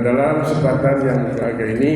dalam kesempatan yang berbahagia ini,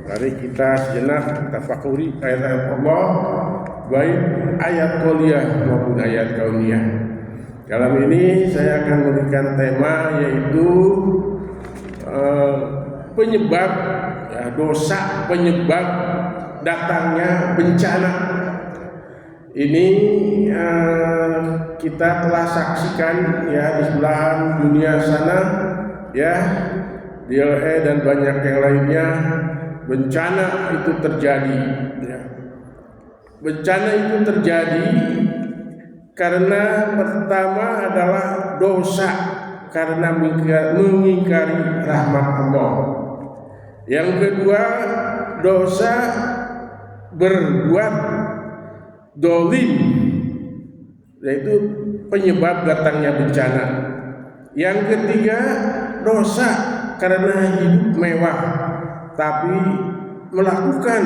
mari kita sejenak tafakuri ayat-ayat Allah, baik ayat qauliyah maupun ayat kauniyah. Dalam ini saya akan memberikan tema yaitu penyebab dosa, penyebab datangnya bencana. Ini kita telah saksikan ya di sebelah dunia sana ya, di LA dan banyak yang lainnya, bencana itu terjadi ya. Bencana itu terjadi karena pertama adalah dosa, karena mengingkari rahmat Allah. Yang kedua, dosa berbuat dolim, yaitu penyebab datangnya bencana. Yang ketiga, dosa karena hidup mewah tapi melakukan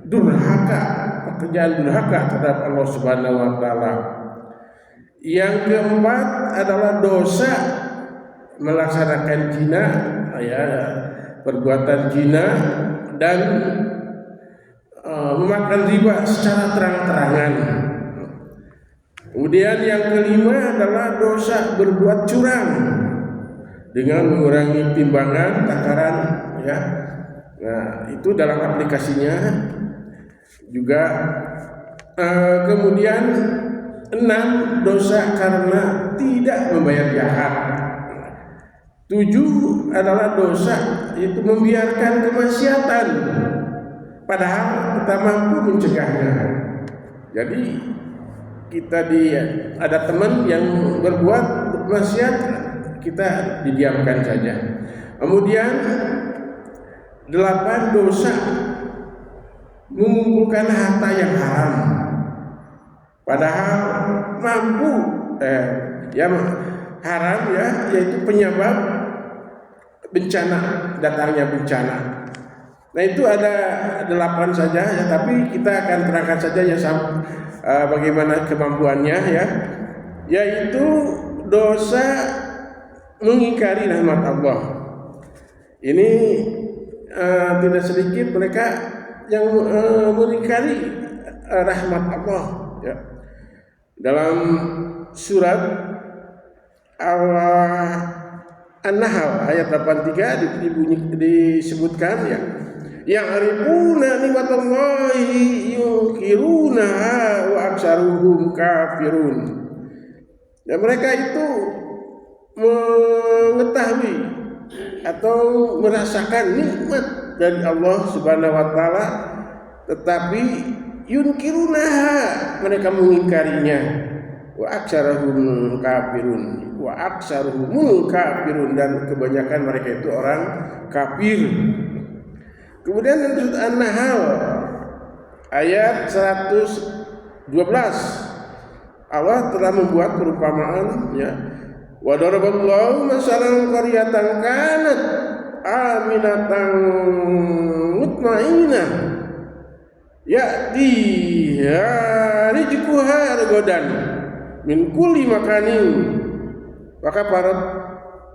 durhaka, pekerjaan durhaka terhadap Allah Subhanahu wa taala. Yang keempat adalah dosa melaksanakan zina, ya, perbuatan zina dan memakan riba secara terang-terangan. Kemudian yang kelima adalah dosa berbuat curang dengan mengurangi timbangan takaran ya. Nah, itu dalam aplikasinya juga. Kemudian 6, dosa karena tidak membayar zakat. 7 adalah dosa itu membiarkan kemaksiatan padahal kita mampu mencegahnya. Jadi ada teman yang berbuat maksiat, kita didiamkan saja. Kemudian 8, dosa mengumpulkan harta yang haram padahal mampu yang haram ya, yaitu penyebab bencana, datangnya bencana. Nah, itu ada 8 saja ya, tapi kita akan terangkan saja ya bagaimana kemampuannya ya, yaitu dosa mengingkari rahmat Allah. Ini tidak sedikit mereka yang mengingkari rahmat Allah ya. Dalam surat An-Nahl ayat 83 disebutkan ya, ya'rifuna nikmatallahi yunkirunaha wa aksaruhum kafirun. Dan mereka itu mengetahui atau merasakan nikmat dari Allah Subhanahu wa taala, tetapi yunkirunaha, mereka mengingkarinya. Wa aksaruhum kafirun, wa aksaruhum kafirun, dan kebanyakan mereka itu orang kafir. Kemudian dalam An-Nahl ayat 112 Allah telah membuat perumpamaan ya, wa daraballahu masalan qaryatan kanat aminatan mutmainnah ya'tiha rizquha ragadan min kulli makanin wa kafarat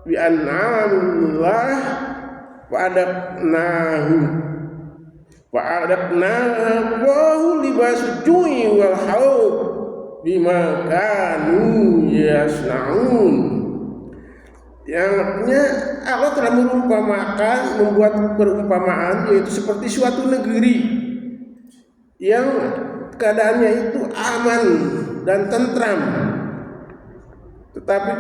bi an'amillah wa adabnahu libasud ju'i wal khawf bima kanu yasnaun. Yang artinya Allah telah membuat perumpamaan, yaitu seperti suatu negeri yang keadaannya itu aman dan tentram, tetapi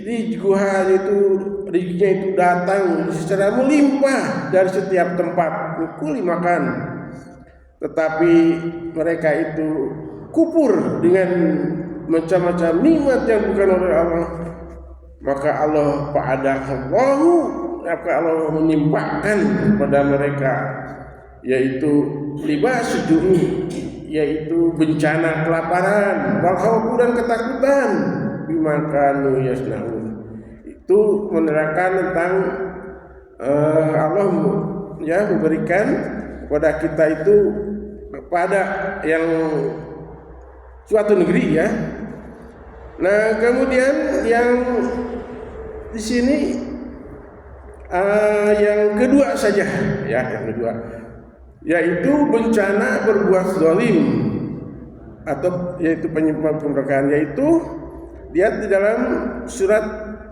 rezekinya itu datang secara melimpah dari setiap tempat, kuli makan, tetapi mereka itu kufur dengan macam-macam nikmat yang bukan oleh Allah. Maka Allah menimpakan kepada mereka yaitu libas ju'i, yaitu bencana kelaparan, wal khawf dan ketakutan, bima kanu yasnaun. Itu menerangkan tentang Allah ya memberikan kepada kita itu kepada yang suatu negeri ya. Nah, kemudian yang di sini yang kedua saja, ya, yang kedua, yaitu bencana berbuat zalim atau yaitu penyebab kemerdekaan, yaitu lihat di dalam surat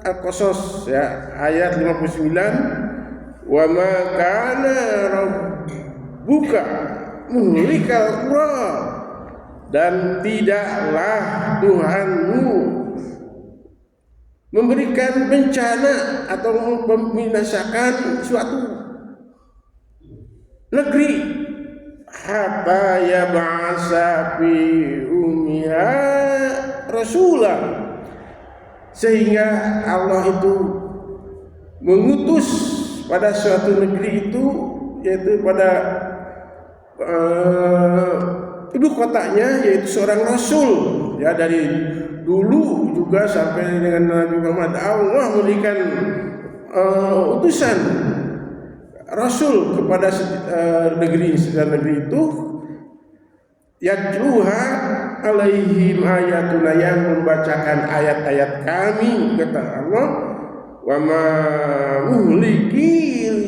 Al-Qasas, ya, ayat 59, wa ma kana rabbuka muhlikal qura, dan tidaklah Tuhanmu memberikan bencana atau membinasakan suatu negeri hatta yab'asa fi ummiha rasulah, sehingga Allah itu mengutus pada suatu negeri itu, yaitu pada ibu kotanya, yaitu seorang rasul. Ya, dari dulu juga sampai dengan Nabi Muhammad, Allah memberikan utusan rasul kepada negeri itu, yatluha alaihim ayatuna, yang membacakan ayat-ayat kami, kata Allah, wa ma muhlikil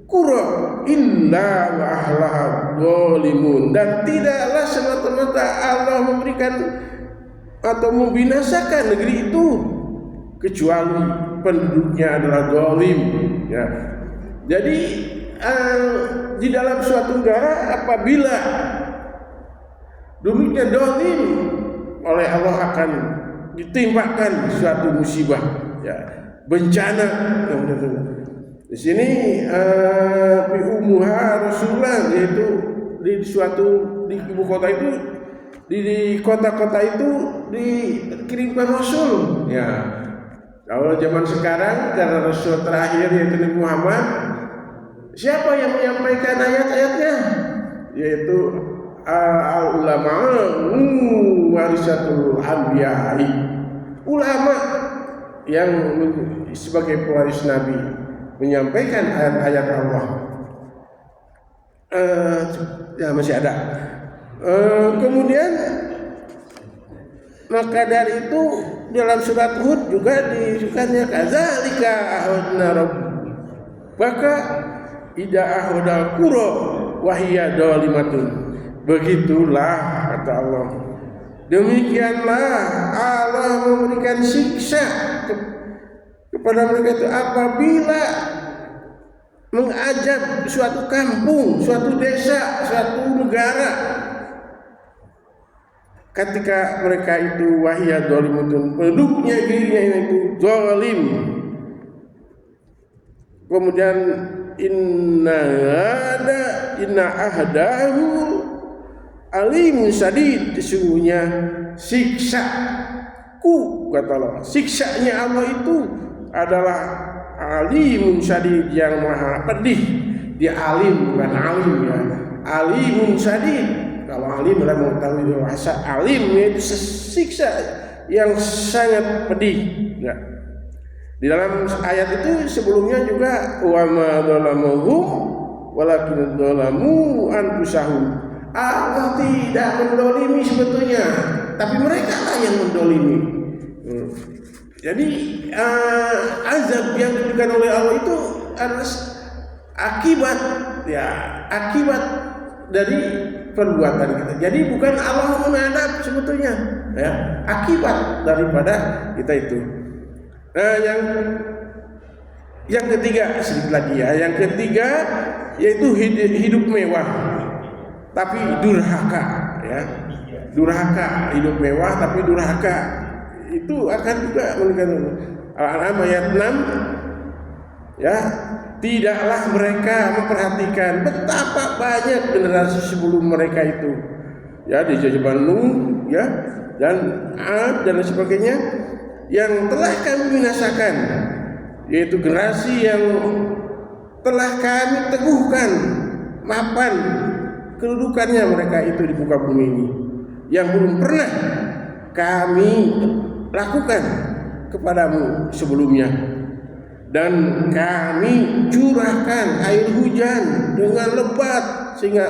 qura illa wa ahlaha zalimun, dan tidaklah semata-mata Allah memberikan atau membinasakan negeri itu kecuali penduduknya adalah zalim, ya. Jadi di dalam suatu negara apabila dulunya zalim, oleh Allah akan ditimpakan suatu musibah, ya, bencana. Di sini fi umuha Rasulullah, yaitu di ibu kota itu, di kota-kota itu dikirimkan Rasul, ya. Kalau zaman sekarang karena Rasul terakhir yaitu Nabi Muhammad, siapa yang menyampaikan ayat-ayatnya? Yaitu ulama warisatul anbiya, ulama yang sebagai pewaris Nabi menyampaikan ayat-ayat Allah. Ya, masih ada. Kemudian maka dari itu dalam surat Hud juga disebutkannya kadzalika ahadna rabbaka idza ahada qura wa hiya zalimatun. Begitulah kata Allah, demikianlah Allah memberikan siksa kepada mereka itu apabila mengajab suatu kampung, suatu desa, suatu negara, ketika mereka itu wahiyah zalimatun, penduduknya dirinya itu zalim. Kemudian inna ahdahu alimun sadid, sesungguhnya siksaku, kata Allah, siksanya Allah itu adalah alimun sadid, yang maha pedih. Dia alim, bukan alim, ya, alimun sadid. Kalau alim adalah mengetahui bahasa, alim yaitu siksa yang sangat pedih, ya. Di dalam ayat itu sebelumnya juga wa ma dzalamuhum walakin dzalamu anfusahum. Allah tidak mendolimi sebetulnya, tapi mereka lah yang mendolimi. Jadi azab yang diberikan oleh Allah itu adalah akibat, ya, akibat dari perbuatan kita. Jadi bukan Allah mengadab sebetulnya, ya, akibat daripada kita itu. Nah, yang ketiga, sedikit lagi, ya. Yang ketiga yaitu hidup mewah tapi durhaka, ya. Durhaka, hidup mewah tapi durhaka. Itu akan juga menunjukkan Al-An'am ayat 6, ya. Tidaklah mereka memperhatikan betapa banyak generasi sebelum mereka itu, ya, di zaman Nuh, ya, dan Ad dan sebagainya, yang telah kami binasakan, yaitu generasi yang telah kami teguhkan mapan kedudukannya mereka itu di muka bumi ini, yang belum pernah kami lakukan kepadamu sebelumnya. Dan kami curahkan air hujan dengan lebat sehingga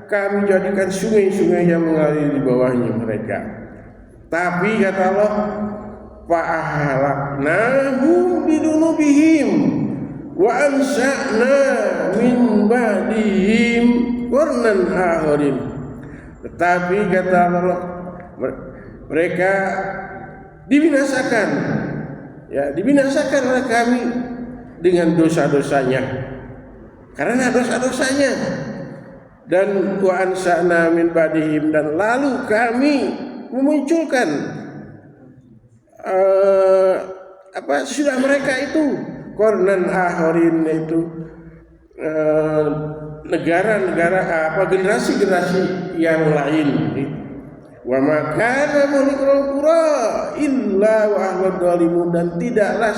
kami jadikan sungai-sungai yang mengalir di bawahnya mereka. Tapi kata Allah, fa'ahlaknahum bidunubihim wa ansha'na min ba'dihim qurnan akharin. Tetapi kata Allah, mereka dibinasakan, ya, dibinasakan oleh kami dengan dosa-dosanya, karena dosa-dosanya. Dan wa ansa'na min ba'dihim, dan lalu kami memunculkan sudah mereka itu qurnan akharin, itu negara-negara generasi-generasi yang lain. Wa ma kana muhlikul qura illa wa ahlu dzalimun, dan tidaklah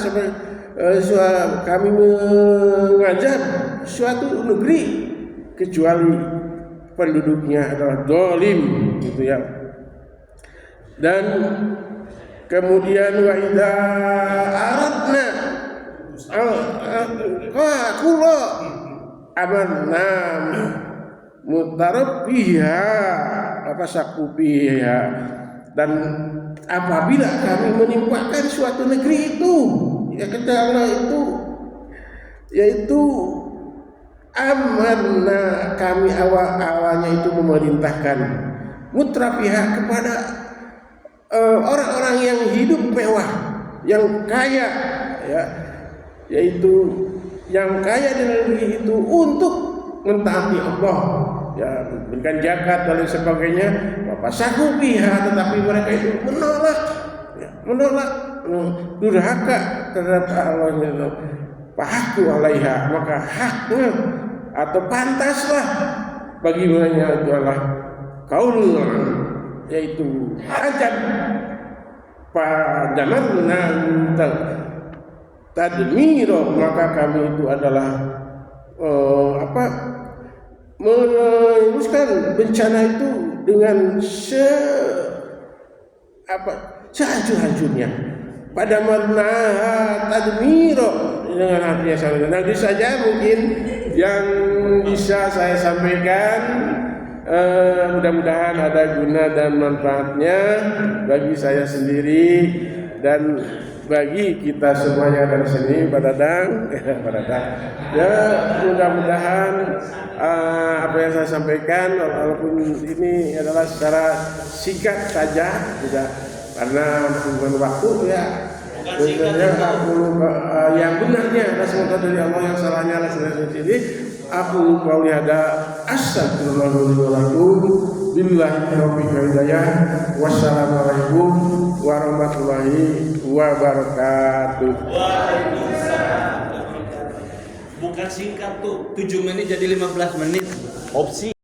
kami mengajab suatu negeri kecuali penduduknya adalah zalim, gitu ya. Dan kemudian wa idza aradna kula amanna mutarabbiha sakubiha, dan apabila kami menimpakan suatu negeri itu, ya kata Allah itu, yaitu amanna, kami awalnya itu memerintahkan mutrafiha kepada orang-orang yang hidup mewah, yang kaya, ya, yaitu yang kaya di negeri itu untuk mentaati Allah, ya, berikan zakat dan lain sebagainya. Bapak sakubiha, tetapi mereka itu menolak, ya, durhaka terhadap Allah. Fahaqu alaiha, maka haknya atau pantaslah bagi mereka itu adalah kaul, yaitu ajab. Padamarna tadmiro, maka kami itu adalah meneruskan bencana itu dengan sehancur-hancurnya. Padamarna tadmiro dengan artinya sama. Nanti saja mungkin yang bisa saya sampaikan, mudah-mudahan ada guna dan manfaatnya bagi saya sendiri dan bagi kita semuanya dari sini. Pak Dadang, ya, mudah-mudahan apa yang saya sampaikan, walaupun ini adalah secara singkat saja, tidak karena bukan waktu, ya. Sebenarnya yang benarnya adalah semoga dari Allah, yang salahnya adalah sendiri. Aku qauli hada, astaghfirullahaladzim, billahi taufiq wal hidayah. Wassalamualaikum warahmatullahi wabarakatuh. Bukan singkat tuh, 7 menit jadi 15 menit. Opsi